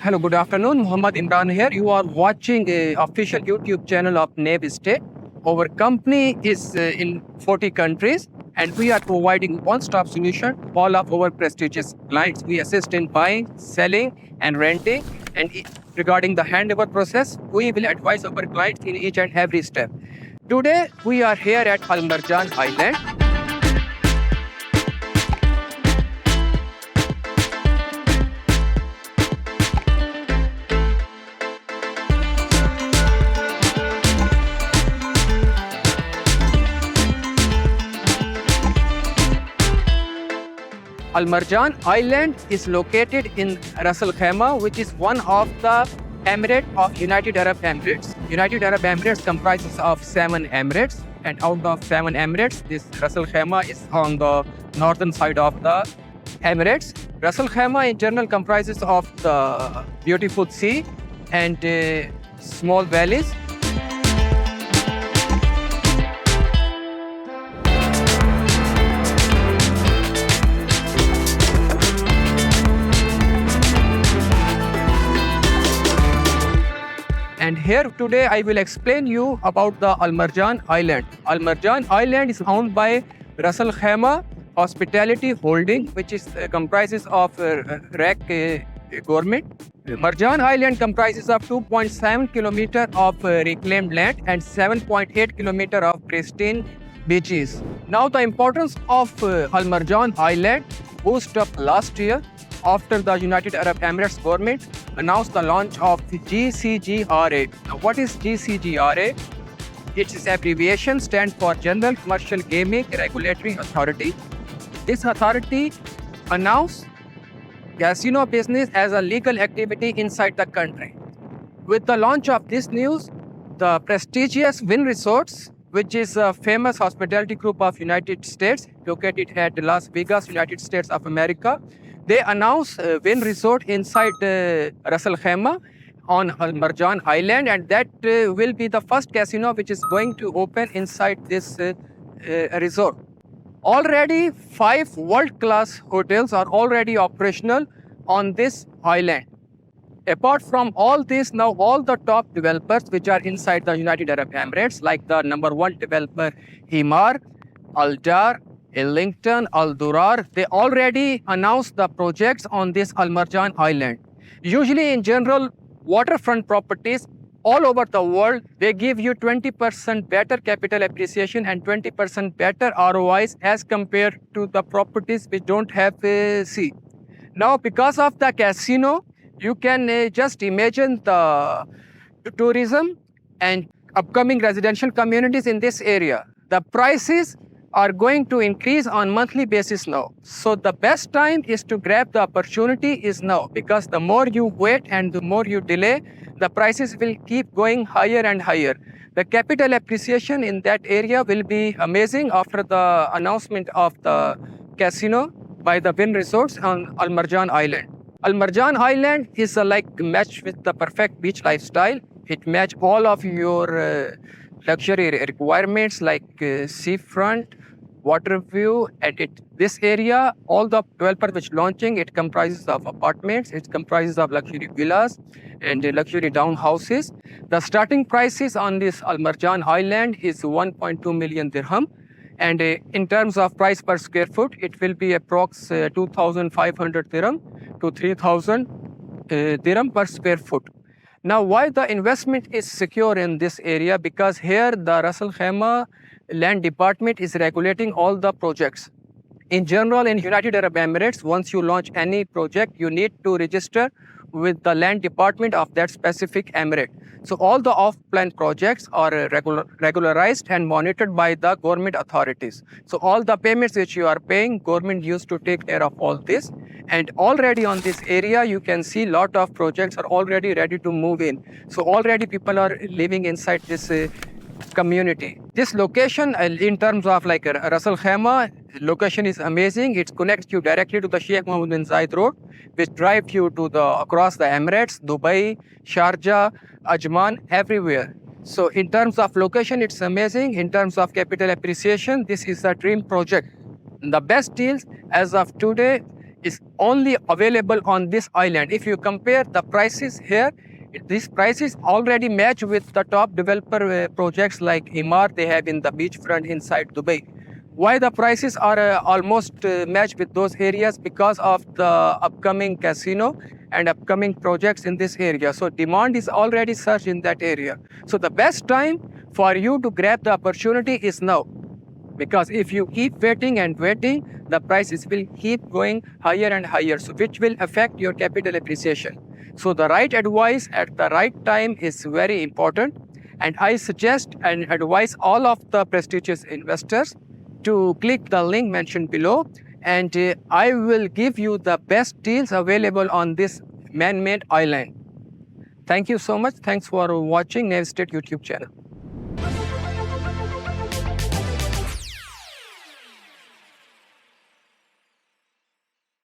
Hello, good afternoon. Muhammad Imran here. You are watching a official YouTube channel of Navy State. Our company is in 40 countries and we are providing one-stop solution to all of our prestigious clients. We assist in buying, selling and renting, and regarding the handover process, we will advise our clients in each and every step. Today, we are here at Al Marjan Island. Al Marjan Island is located in Ras Al Khaimah, which is one of the Emirate of United Arab Emirates. United Arab Emirates comprises of 7 emirates, and out of 7 emirates, this Ras Al Khaimah is on the northern side of the Emirates. Ras Al Khaimah in general comprises of the beautiful sea and small valleys. And here today I will explain you about the Al Marjan Island. Al Marjan Island is owned by Ras Al Khaimah Hospitality Holding, which is comprises of RAC government. Marjan Island comprises of 2.7 kilometer of reclaimed land and 7.8 kilometer of pristine beaches. Now the importance of Al Marjan Island boosted up last year after the United Arab Emirates government announced the launch of the GCGRA. Now, what is GCGRA? Its abbreviation stands for General Commercial Gaming Regulatory Authority. This authority announced casino business as a legal activity inside the country. With the launch of this news, the prestigious Wynn Resorts, which is a famous hospitality group of United States located at Las Vegas, United States of America, they announced Wynn Resort inside Ras Al Khaimah on Al Marjan Island, and that will be the first casino which is going to open inside this resort. Already 5 world-class hotels are already operational on this island. Apart from all this, now all the top developers which are inside the United Arab Emirates, like the number 1 developer Emaar, Aldar, Ellington, Al Durar, they already announced the projects on this Al Marjan Island. Usually in general, waterfront properties all over the world, they give you 20% better capital appreciation and 20% better ROIs as compared to the properties which don't have a sea. Now because of the casino, you can just imagine the tourism and upcoming residential communities in this area. The prices are going to increase on monthly basis now. So the best time is to grab the opportunity is now, because the more you wait and the more you delay, the prices will keep going higher and higher. The capital appreciation in that area will be amazing after the announcement of the casino by the Wynn Resorts on Al Marjan Island. Al Marjan Island is like match with the perfect beach lifestyle. It match all of your luxury requirements like seafront, water view. At this area, all the developers which launching, it comprises of apartments, it comprises of luxury villas and luxury townhouses. The starting prices on this Al Marjan Island is 1.2 million dirham. And in terms of price per square foot, it will be approx 2,500 dirham to 3,000 dirham per square foot. Now, why the investment is secure in this area? Because here the Ras Al Khaimah Land Department is regulating all the projects. In general, in United Arab Emirates, once you launch any project, you need to register with the land department of that specific emirate. So all the off-plan projects are regularized and monitored by the government authorities. So all the payments which you are paying, government used to take care of all this. And already on this area, you can see lot of projects are already ready to move in. So already people are living inside this community. This location, in terms of like Ras Al Khaimah, location is amazing. It connects you directly to the Sheikh Mohammed bin Zayed Road, which drives you to across the Emirates, Dubai, Sharjah, Ajman, everywhere. So in terms of location, it's amazing. In terms of capital appreciation, this is a dream project. The best deals as of today is only available on this island. If you compare the prices here, these prices already match with the top developer projects like Emaar they have in the beachfront inside Dubai. Why the prices are almost matched with those areas? Because of the upcoming casino and upcoming projects in this area. So demand is already surged in that area. So the best time for you to grab the opportunity is now. Because if you keep waiting and waiting, the prices will keep going higher and higher, so which will affect your capital appreciation. So the right advice at the right time is very important. And I suggest and advise all of the prestigious investors to click the link mentioned below, and I will give you the best deals available on this man-made island. Thank you so much. Thanks for watching Navstate YouTube channel.